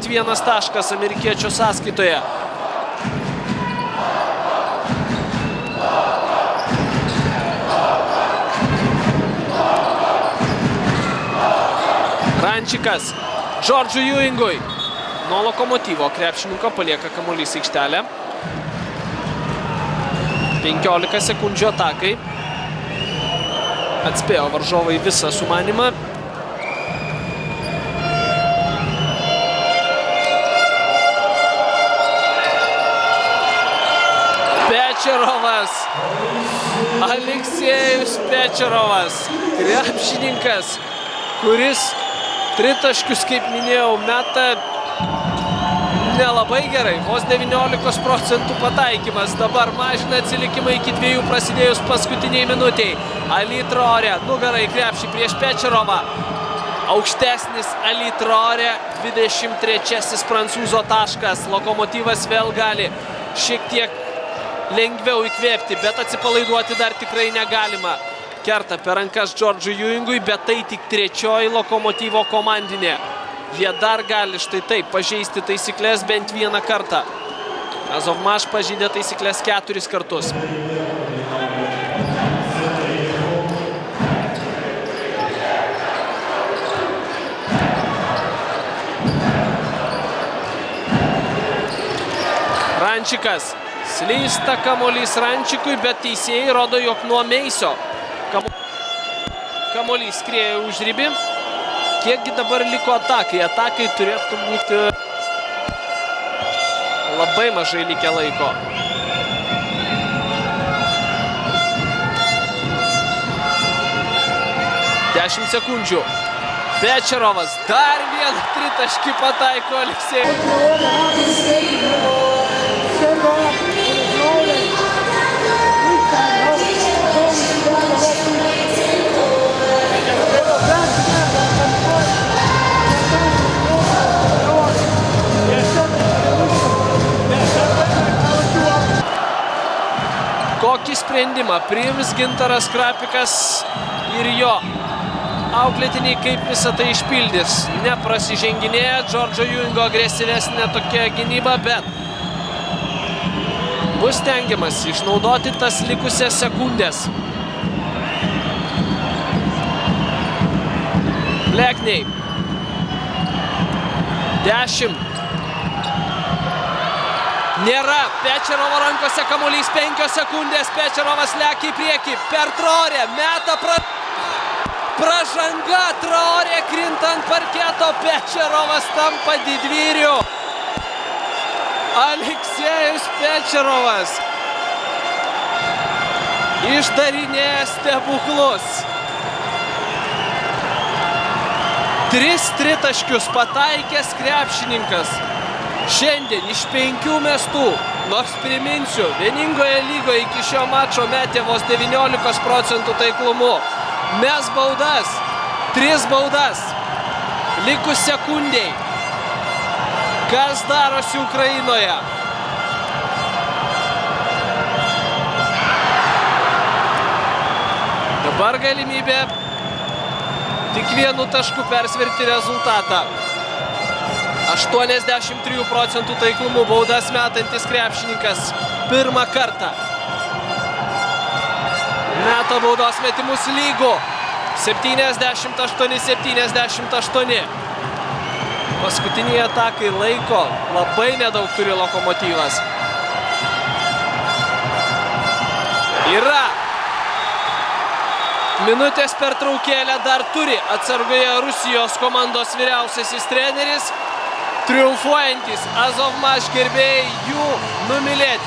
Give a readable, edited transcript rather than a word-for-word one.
vienas taškas amerikiečio sąskaitoje. Rančikas Džordžui Ewingui. Nuo Lokomotyvo krepšininko palieka kamuolys aikštelę. 15 sekundžių atakai. Atspėjo varžovai visą sumanimą. Pečerovas. Aleksejus Pečerovas. Krepšininkas, kuris tritaškius, kaip minėjau, meta nelabai gerai. Vos 19% pataikymas. Dabar mažina atsilikimą iki 2 prasidėjus paskutiniai minutiai. Ali Traorė nugarą į krepšį prieš Pečerovą. Aukštesnis Ali Traorė, 23 prancūzo taškas. Lokomotyvas vėl gali šiek tiek lengviau įkvėpti, bet atsipalaiduoti dar tikrai negalima. Kerta per rankas Džordžui Ewingui, bet tai tik 3. Lokomotyvo komandinė. Jie dar gali štai taip pažeisti taisyklės bent vieną kartą. Azovmaš pažeidė taisyklės 4 kartus. Rančikas. Slysta kamuolys Rančikui, bet teisėjai rodo, jog nuo Meisio kamuolys skriejo už ribį. Kiekgi dabar liko atakai? Atakai turėtų būti labai mažai likę laiko. Dešimt sekundžių. Pečerovas dar vieną tritaškį pataiko Aleksejus. Kokį sprendimą priims Gintaras Krapikas ir jo auklėtiniai, kaip visą tai išpildys. Neprasiženginėja Džordžo Ewingo agresyvesnė tokia gynyba, bet bus stengiamas išnaudoti tas likusias sekundės. Blekniai. 10. Nėra. Pečerovo rankose kamuolys 5 sekundės. Pečerovas lekia į priekį. Per Traorę. Meta pražanga. Traorė krinta ant parketo. Pečerovas tampa didvyriu. Aleksejus Pečerovas išdarinėja stebuklus. 3 tritaškius pataikęs krepšininkas. Šiandien iš 5 mestų, nors priminsiu, vieningoje lygoje iki šio mačo metė vos 19% taiklumu. Mes baudas, 3 baudas, likus sekundėjai. Kas darosi Ukrainoje? Dabar galimybė tik 1 tašku persverti rezultatą. 83% taiklumu baudas metantis krepšininkas pirmą kartą. Meta baudos metimus lygų. 78-78. Paskutiniai atakai laiko labai nedaug turi Lokomotyvas. Yra. Minutės pertraukėlę dar turi atsargoje Rusijos komandos vyriausiasis treneris. Triumfuojantis Azovmaš gerbėjai jų numylėti.